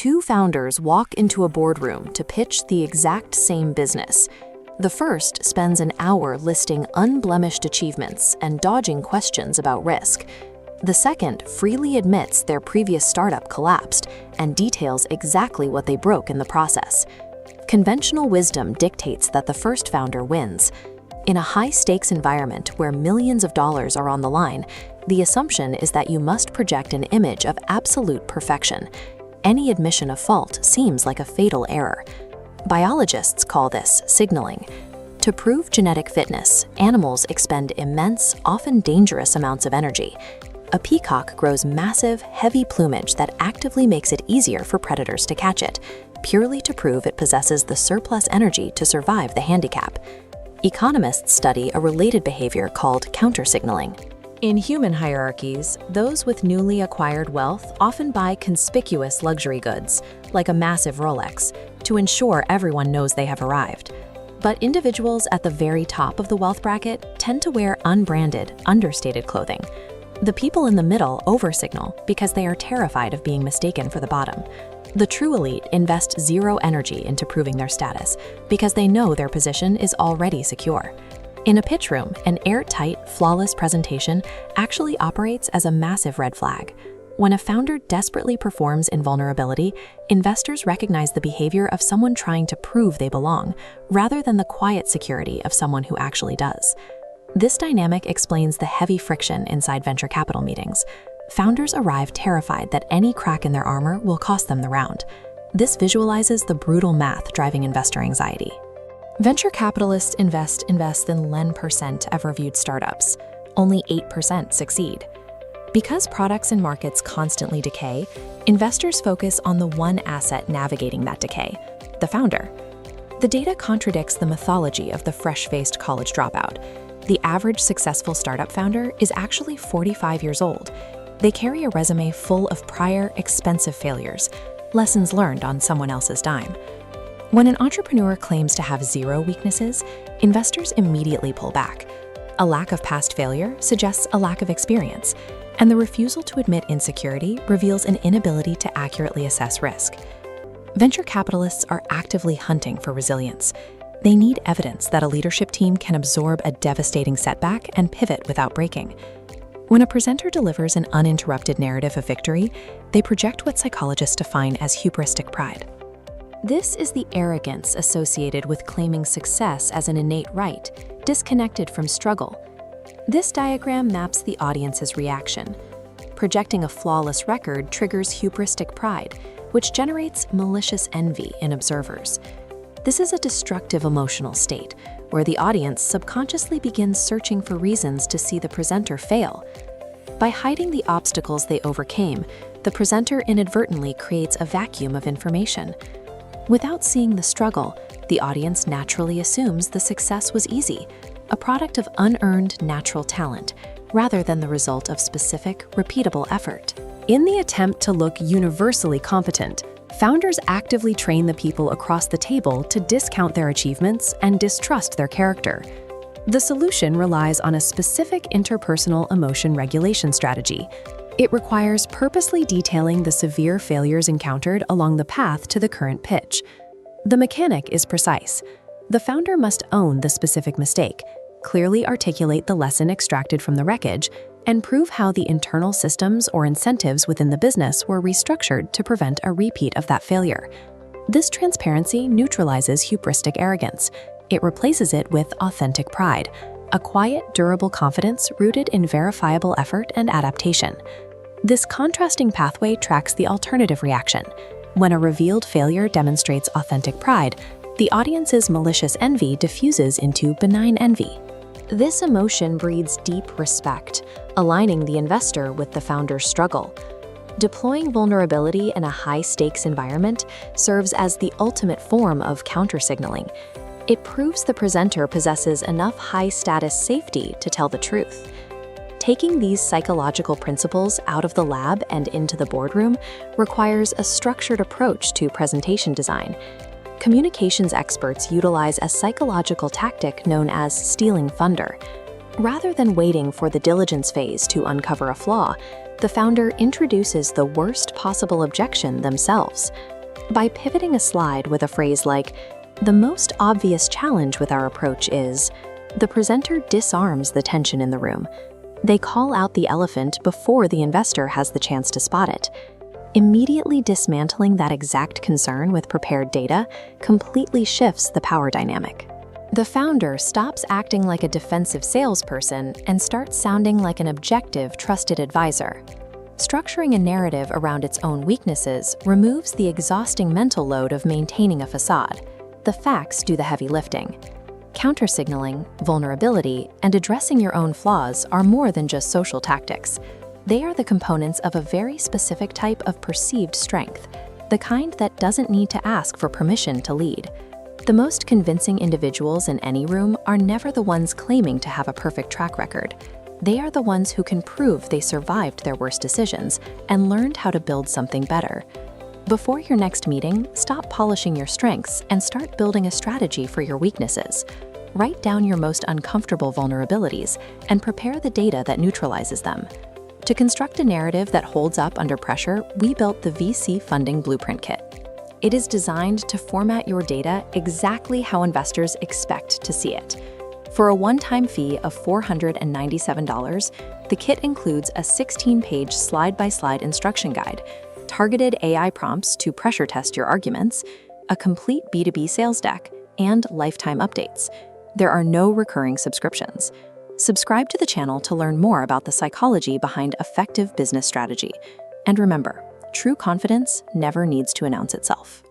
Two founders walk into a boardroom to pitch the exact same business. The first spends an hour listing unblemished achievements and dodging questions about risk. The second freely admits their previous startup collapsed and details exactly what they broke in the process. Conventional wisdom dictates that the first founder wins. In a high-stakes environment where millions of dollars are on the line, the assumption is that you must project an image of absolute perfection. Any admission of fault seems like a fatal error. Biologists call this signaling. To prove genetic fitness, animals expend immense, often dangerous amounts of energy. A peacock grows massive, heavy plumage that actively makes it easier for predators to catch it, purely to prove it possesses the surplus energy to survive the handicap. Economists study a related behavior called countersignaling. In human hierarchies, those with newly acquired wealth often buy conspicuous luxury goods, like a massive Rolex, to ensure everyone knows they have arrived. But individuals at the very top of the wealth bracket tend to wear unbranded, understated clothing. The people in the middle oversignal because they are terrified of being mistaken for the bottom. The true elite invest zero energy into proving their status because they know their position is already secure. In a pitch room, an airtight, flawless presentation actually operates as a massive red flag. When a founder desperately performs in vulnerability, investors recognize the behavior of someone trying to prove they belong, rather than the quiet security of someone who actually does. This dynamic explains the heavy friction inside venture capital meetings. Founders arrive terrified that any crack in their armor will cost them the round. This visualizes the brutal math driving investor anxiety. Venture capitalists invest in less than 1% of reviewed startups. Only 8% succeed. Because products and markets constantly decay, investors focus on the one asset navigating that decay, the founder. The data contradicts the mythology of the fresh-faced college dropout. The average successful startup founder is actually 45 years old. They carry a resume full of prior, expensive failures, lessons learned on someone else's dime. When an entrepreneur claims to have zero weaknesses, investors immediately pull back. A lack of past failure suggests a lack of experience, and the refusal to admit insecurity reveals an inability to accurately assess risk. Venture capitalists are actively hunting for resilience. They need evidence that a leadership team can absorb a devastating setback and pivot without breaking. When a presenter delivers an uninterrupted narrative of victory, they project what psychologists define as hubristic pride. This is the arrogance associated with claiming success as an innate right, disconnected from struggle. This diagram maps the audience's reaction. Projecting a flawless record triggers hubristic pride, which generates malicious envy in observers. This is a destructive emotional state, where the audience subconsciously begins searching for reasons to see the presenter fail. By hiding the obstacles they overcame, the presenter inadvertently creates a vacuum of information. Without seeing the struggle, the audience naturally assumes the success was easy, a product of unearned natural talent, rather than the result of specific, repeatable effort. In the attempt to look universally competent, founders actively train the people across the table to discount their achievements and distrust their character. The solution relies on a specific interpersonal emotion regulation strategy. It requires purposely detailing the severe failures encountered along the path to the current pitch. The mechanic is precise. The founder must own the specific mistake, clearly articulate the lesson extracted from the wreckage, and prove how the internal systems or incentives within the business were restructured to prevent a repeat of that failure. This transparency neutralizes hubristic arrogance. It replaces it with authentic pride, a quiet, durable confidence rooted in verifiable effort and adaptation. This contrasting pathway tracks the alternative reaction. When a revealed failure demonstrates authentic pride, the audience's malicious envy diffuses into benign envy. This emotion breeds deep respect, aligning the investor with the founder's struggle. Deploying vulnerability in a high-stakes environment serves as the ultimate form of countersignaling. It proves the presenter possesses enough high-status safety to tell the truth. Taking these psychological principles out of the lab and into the boardroom requires a structured approach to presentation design. Communications experts utilize a psychological tactic known as stealing thunder. Rather than waiting for the diligence phase to uncover a flaw, the founder introduces the worst possible objection themselves. By pivoting a slide with a phrase like, "The most obvious challenge with our approach is," the presenter disarms the tension in the room. They call out the elephant before the investor has the chance to spot it. Immediately dismantling that exact concern with prepared data completely shifts the power dynamic. The founder stops acting like a defensive salesperson and starts sounding like an objective, trusted advisor. Structuring a narrative around its own weaknesses removes the exhausting mental load of maintaining a facade. The facts do the heavy lifting. Countersignaling, vulnerability, and addressing your own flaws are more than just social tactics. They are the components of a very specific type of perceived strength, the kind that doesn't need to ask for permission to lead. The most convincing individuals in any room are never the ones claiming to have a perfect track record. They are the ones who can prove they survived their worst decisions and learned how to build something better. Before your next meeting, stop polishing your strengths and start building a strategy for your weaknesses. Write down your most uncomfortable vulnerabilities and prepare the data that neutralizes them. To construct a narrative that holds up under pressure, we built the VC Funding Blueprint Kit. It is designed to format your data exactly how investors expect to see it. For a one-time fee of $497, the kit includes a 16-page slide-by-slide instruction guide, targeted AI prompts to pressure test your arguments, a complete B2B sales deck, and lifetime updates. There are no recurring subscriptions. Subscribe to the channel to learn more about the psychology behind effective business strategy. And remember, true confidence never needs to announce itself.